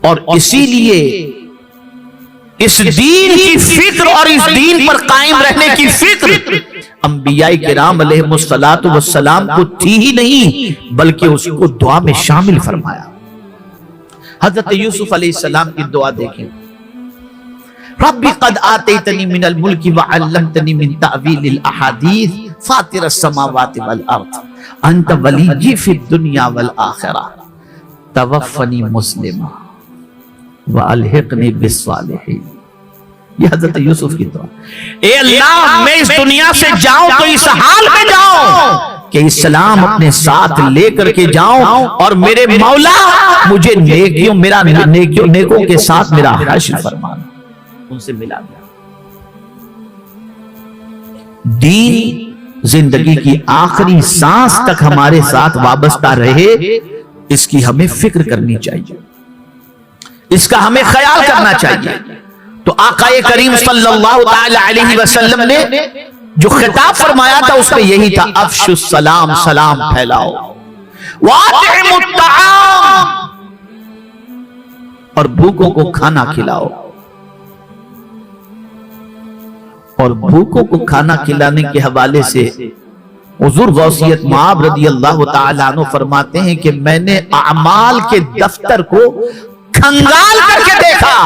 اور اسی لیے اس دین کی فکر اور اس دین پر قائم رہنے کی فکر انبیاء کرام علیہ السلام کو تھی ہی نہیں، بلکہ اس کو دعا میں شامل فرمایا۔ حضرت یوسف علیہ السلام کی دعا دیکھیں، ربی قد آتیتنی من الملک وعلمتنی من تعویل الاحادیث فاطر السماوات والارض انت ولی فی الدنیا والآخرہ توفنی مسلما وَأَلْحِقْنِي بِالصَّالِحِينَ۔ یہ حضرت یوسف کی دعا، اے اللہ میں اس دنیا سے جاؤں تو اس حال میں جاؤں کہ اسلام اپنے ساتھ لے کر کے جاؤں، اور میرے مولا مجھے نیکوں کے ساتھ میرا حشر فرمانا۔ ان سے ملا گیا۔ دین زندگی کی آخری سانس تک ہمارے ساتھ وابستہ رہے، اس کی ہمیں فکر کرنی چاہیے، اس کا ہمیں خیال کرنا چاہیے۔ تو آقا کریم صلی اللہ تعالی علیہ وسلم نے جو خطاب فرمایا تھا اس میں یہی تھا، افشوا السلام، سلام پھیلاؤ، واطعموا الطعام، اور بھوکوں کو کھانا کھلاؤ۔ اور بھوکوں کو کھانا کھلانے کے حوالے سے حضور غوثیت مآب رضی اللہ تعالیٰ عنہ فرماتے ہیں کہ میں نے اعمال کے دفتر کو کھنگال کر کے دیکھا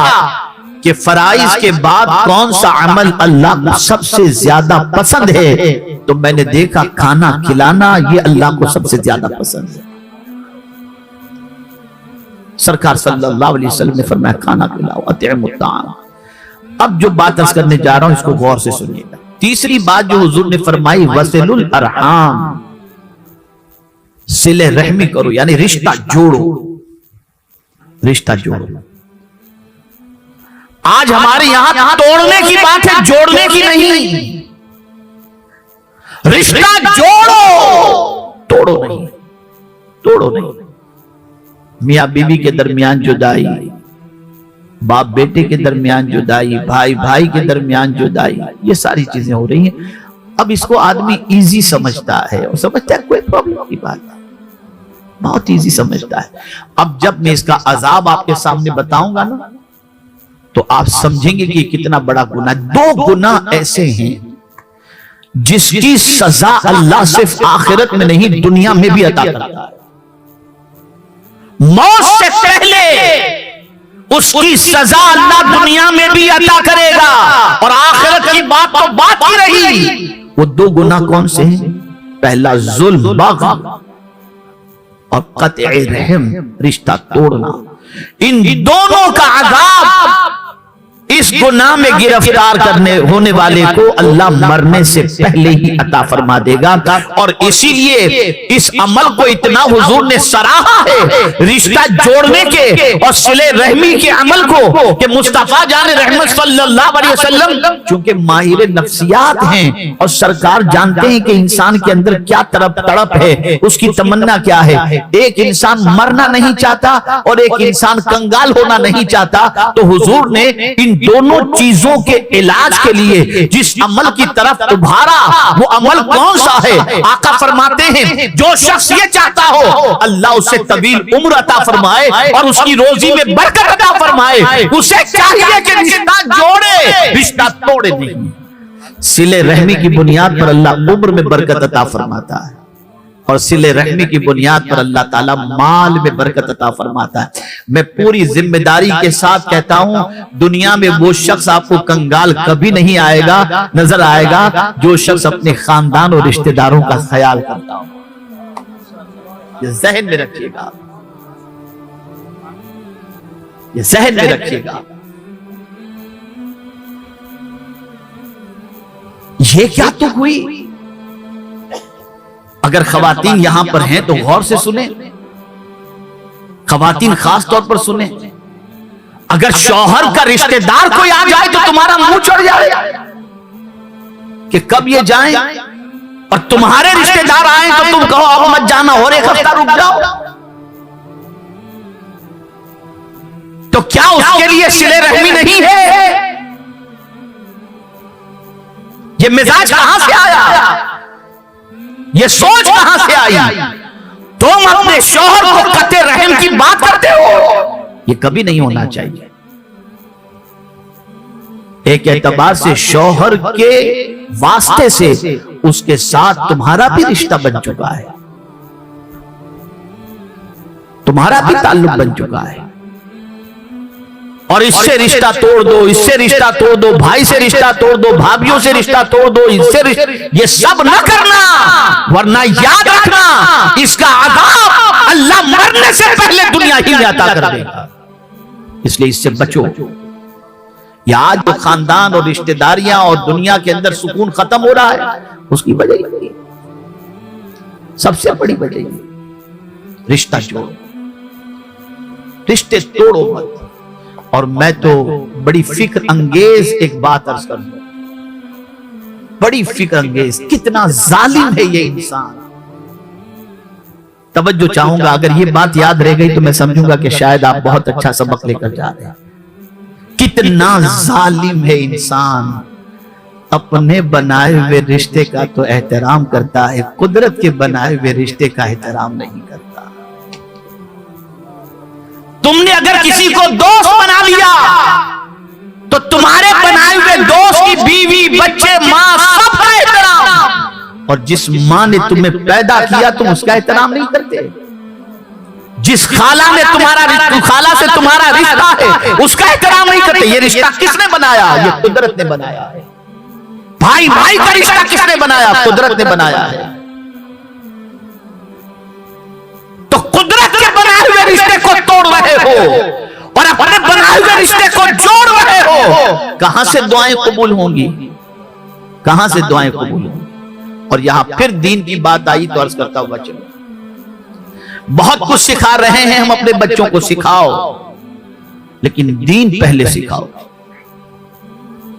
کہ فرائض کے بعد کون سا عمل اللہ کو سب سے زیادہ پسند ہے، تو میں نے دیکھا کھانا کھلانا یہ اللہ کو سب سے زیادہ پسند ہے۔ سرکار صلی اللہ علیہ وسلم نے فرمایا کھانا کھلاؤ، اطعموا الطعام۔ اب جو بات عرض کرنے جا رہا ہوں اس کو غور سے سنیے گا۔ تیسری بات جو حضور نے فرمائی، وصل الارحام، صلہ رحمی کرو، یعنی رشتہ جوڑو، رشتہ جوڑو۔ آج ہمارے یہاں توڑنے کی بات ہے، جوڑنے کی نہیں۔ رشتہ جوڑو، توڑو نہیں، توڑو نہیں۔ میاں بیوی کے درمیان جدائی، باپ بیٹے کے درمیان جدائی، بھائی بھائی کے درمیان جدائی، یہ ساری چیزیں ہو رہی ہیں۔ اب اس کو آدمی ایزی سمجھتا ہے اور سمجھتا ہے کوئی پرابلم کی بات ہے، بہت ایزی سمجھتا ہے۔ اب جب میں اس کا عذاب آپ کے سامنے بتاؤں گا نا تو آپ سمجھیں گے کہ کتنا بڑا گناہ۔ دو گناہ ایسے ہیں جس کی سزا اللہ صرف آخرت میں نہیں دنیا میں بھی عطا کرتا ہے۔ موت سے پہلے اس کی سزا اللہ دنیا میں بھی عطا کرے گا، اور آخرت کی بات تو بات ہی رہی۔ وہ دو گناہ کون سے ہیں؟ پہلا ظلم، بغی، اور قطع رحم، رشتہ توڑنا۔ ان دونوں کا عذاب اس گناہ میں گرفتار کرنے ہونے والے کو اللہ مرنے سے پہلے ہی عطا فرما دے گا۔ اور اسی لیے اس عمل کو اتنا حضور نے سراہا ہے، رشتہ جوڑنے کے اور صلہ رحمی کے عمل کو، کہ مصطفیٰ جان رحمت صلی اللہ علیہ وسلم چونکہ ماہر نفسیات ہیں اور سرکار جانتے ہیں کہ انسان کے اندر کیا تڑپ ہے، اس کی تمنا کیا ہے۔ ایک انسان مرنا نہیں چاہتا اور ایک انسان کنگال ہونا نہیں چاہتا، تو حضور نے ان دونوں چیزوں کے علاج کے لیے جس عمل کی طرف ابھارا، وہ عمل کون سا ہے؟ آقا فرماتے ہیں جو شخص یہ چاہتا ہو اللہ اسے طویل عمر عطا فرمائے اور اس کی روزی میں برکت عطا فرمائے، اسے چاہیے کہ رشتہ جوڑے، رشتہ توڑے نہیں۔ صلہ رحمی کی بنیاد پر اللہ عمر میں برکت عطا فرماتا ہے، اور صلہ رحمی کی بنیاد پر اللہ تعالیٰ مال میں برکت عطا فرماتا ہے۔ میں پوری ذمہ داری کے ساتھ کہتا ہوں، دنیا میں وہ شخص آپ کو کنگال کبھی نہیں آئے گا، نظر آئے گا جو شخص اپنے خاندان اور رشتہ داروں کا خیال کرتا ہو۔ یہ ذہن میں رکھیے گا، یہ ذہن میں رکھیے گا۔ یہ کیا تو ہوئی؟ اگر خواتین یہاں پر ہیں تو غور سے سنیں، خواتین خاص طور پر سنیں۔ اگر شوہر کا رشتہ دار کوئی آ جائے تو تمہارا منہ چڑھ جائے کہ کب یہ جائیں، اور تمہارے رشتہ دار آئیں تو تم کہو اب مت جانا اور ایک ہفتہ رک جاؤ، تو کیا اس کے لیے صلہ رحمی نہیں ہے؟ یہ مزاج کہاں سے آیا؟ یہ سوچ کہاں سے آئی؟ تم اپنے شوہر کو قطع رحم کی بات کرتے ہو، یہ کبھی نہیں ہونا چاہیے. ایک اعتبار سے شوہر کے واسطے سے اس کے ساتھ تمہارا بھی رشتہ بن چکا ہے, تمہارا بھی تعلق بن چکا ہے. اور اس سے رشتہ توڑ دو, اس سے رشتہ توڑ دو, بھائی سے رشتہ توڑ دو, بھابھیوں سے رشتہ توڑ دو, اس سے یہ سب نہ کرنا, ورنہ یاد رکھنا اس کا عذاب اللہ مرنے سے پہلے دنیا ہی میں عطا کر دے گا. اس لیے اس سے بچو. یہ آج جو خاندان اور رشتہ داریاں اور دنیا کے اندر سکون ختم ہو رہا ہے, اس کی وجہ یہ ہے, سب سے بڑی وجہ یہ رشتہ جوڑو, رشتے توڑو مت. اور میں تو بڑی فکر انگیز ایک بات عرض کروں, بڑی فکر انگیز, کتنا ظالم ہے یہ انسان. توجہ چاہوں گا, اگر یہ بات یاد رہ گئی تو میں سمجھوں گا کہ شاید آپ بہت اچھا سبق لے کر جا رہے ہیں. کتنا ظالم ہے انسان, اپنے بنائے ہوئے رشتے کا تو احترام کرتا ہے, قدرت کے بنائے ہوئے رشتے کا احترام نہیں کرتا. تم نے اگر کسی کو دوست بنا لیا تو تمہارے بنائے ہوئے دوست کی بیوی, بچے, ماں, سب کا احترام. اور جس ماں نے تمہیں پیدا کیا تم اس کا احترام نہیں کرتے. جس خالہ نے خالہ سے تمہارا رشتہ ہے اس کا احترام نہیں کرتے. یہ رشتہ کس نے بنایا؟ یہ قدرت نے بنایا ہے. بھائی بھائی کا رشتہ کس نے بنایا؟ قدرت نے بنایا ہے. تو قدرت کے بنائے ہوئے رشتے کو توڑ رہے ہو اور اپنے بنائے ہوئے رشتے کو جوڑ رہے ہو. کہاں سے دعائیں قبول ہوں گی؟ کہاں سے دعائیں قبول ہوں گی؟ اور یہاں پھر دین کی بات آئی تو عرض کرتا ہوا چلو, بہت کچھ سکھا رہے ہیں ہم اپنے بچوں کو, سکھاؤ, لیکن دین پہلے سکھاؤ,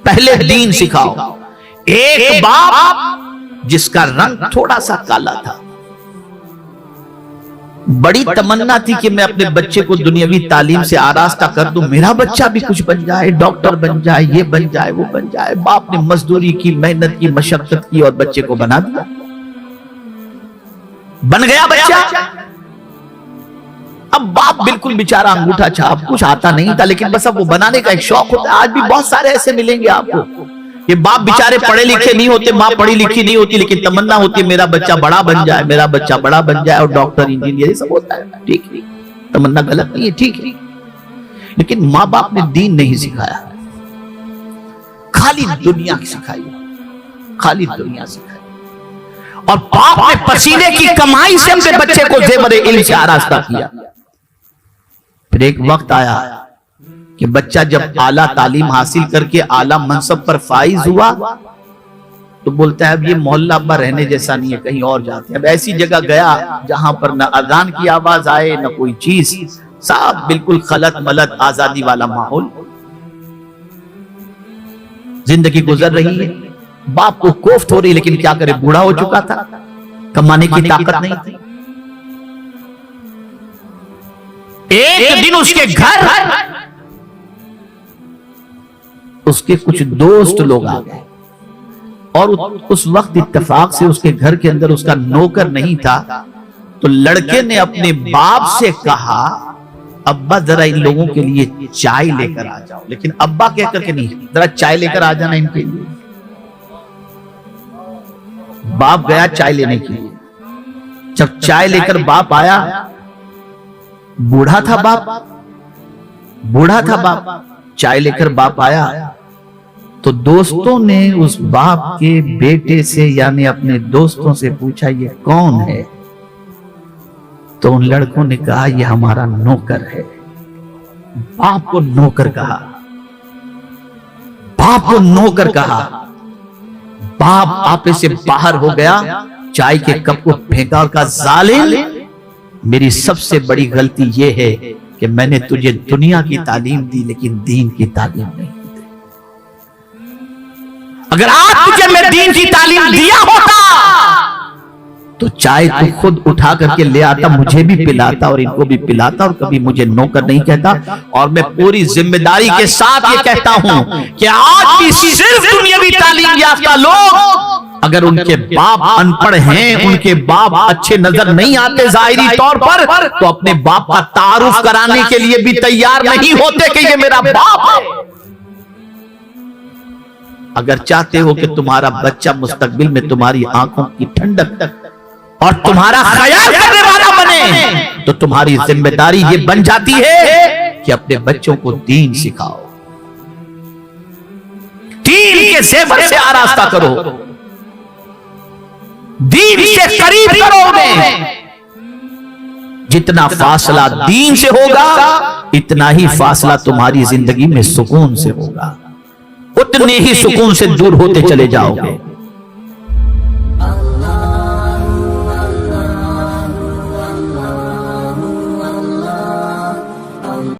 پہلے دین سکھاؤ. ایک باپ جس کا رنگ تھوڑا سا کالا تھا, بڑی تمنا تھی کہ میں اپنے بچے کو دنیاوی تعلیم سے آراستہ کر دوں, میرا بچہ بھی کچھ بن جائے, ڈاکٹر بن جائے, یہ بن جائے, وہ بن جائے. باپ نے مزدوری کی, محنت کی, مشقت کی اور بچے کو بنا دیا. بن گیا بچہ. اب باپ بالکل بیچارہ انگوٹھا چھاپ, کچھ آتا نہیں تھا, لیکن بس اب وہ بنانے کا ایک شوق ہوتا ہے. آج بھی بہت سارے ایسے ملیں گے آپ کو کہ باپ بیچارے پڑھے لکھے نہیں ہوتے, ماں پڑھی لکھی نہیں ہوتی, لیکن تمنا ہوتی ہے میرا بچہ بڑا بن جائے, میرا بچہ بڑا بن جائے اور ڈاکٹر, انجینئر, یہ سب ہوتا ہے. ٹھیک ہے, تمنا غلط نہیں ہے, ٹھیک ہے, لیکن ماں باپ نے دین نہیں سکھایا, خالی دنیا سکھائی, خالی دنیا سکھائی. اور باپ نے پسینے کی کمائی سے اپنے بچے کو زیور علم سے آراستہ کیا. پھر ایک وقت آیا کہ بچہ جب اعلیٰ تعلیم حاصل کر کے اعلیٰ منصب پر فائز ہوا تو بولتا ہے اب یہ محلہ ابا رہنے جیسا نہیں ہے, کہیں اور جاتے ہیں. اب ایسی جگہ گیا جہاں پر نہ اذان کی آواز آئے نہ کوئی چیز, صاحب بالکل خلط ملط آزادی والا ماحول. زندگی گزر رہی ہے, باپ کو کوفت ہو رہی, لیکن کیا کرے, بوڑھا ہو چکا تھا, کمانے کی طاقت نہیں تھی. ایک دن اس کے گھر اس کے کچھ دوست لوگ آ گئے اور اس وقت اتفاق سے اس کے گھر کے اندر اس کا نوکر نہیں تھا. تو لڑکے نے اپنے باپ سے کہا ابا ذرا ان لوگوں کے لیے چائے لے کر آ جاؤ, لیکن ابا کہہ کر کے نہیں, ذرا چائے لے کر آ جانا ان کے لیے. باپ گیا چائے لینے کے لیے. جب چائے لے کر باپ آیا, بوڑھا تھا باپ, بوڑھا تھا باپ, چائے لے کر باپ آیا تو دوستوں نے اس باپ کے بیٹے سے یعنی اپنے دوستوں سے پوچھا یہ کون ہے؟ تو ان لڑکوں نے کہا یہ ہمارا نوکر ہے. باپ کو نوکر کہا, باپ کو نوکر کہا. باپ آپے سے باہر ہو گیا, چائے کے کپ کو پھینکا اور کہا ظالم, میری سب سے بڑی غلطی یہ ہے کہ میں نے تجھے دنیا کی تعلیم دی لیکن دین کی تعلیم نہیں دی. اگر آج تجھے میں دین کی تعلیم دیا ہوتا تو چائے تو خود اٹھا کر کے لے آتا, مجھے بھی پلاتا اور ان کو بھی پلاتا, اور کبھی مجھے نوکر نہیں کہتا. اور میں پوری ذمہ داری کے ساتھ یہ کہتا ہوں کہ آج بھی صرف دنیاوی تعلیم یافتہ لوگ اگر ان کے باپ ان پڑھ ہیں، ان کے باپ اچھے نظر نہیں آتے ظاہری طور پر، تو اپنے باپ کا تعارف کرانے کے لیے بھی تیار نہیں ہوتے کہ یہ میرا باپ ہے۔ اگر چاہتے ہو کہ تمہارا بچہ مستقبل میں تمہاری آنکھوں کی ٹھنڈک اور تمہارا خیال کرنے والا بنے، تو تمہاری ذمہ داری یہ بن جاتی ہے کہ اپنے بچوں کو دین سکھاؤ، دین کے زیور سے آراستہ کرو، دین سے قریب کرو انہیں۔ جتنا فاصلہ دین سے ہوگا اتنا ہی فاصلہ تمہاری زندگی میں سکون سے ہوگا، اتنے ہی سکون سے دور ہوتے چلے جاؤ گے۔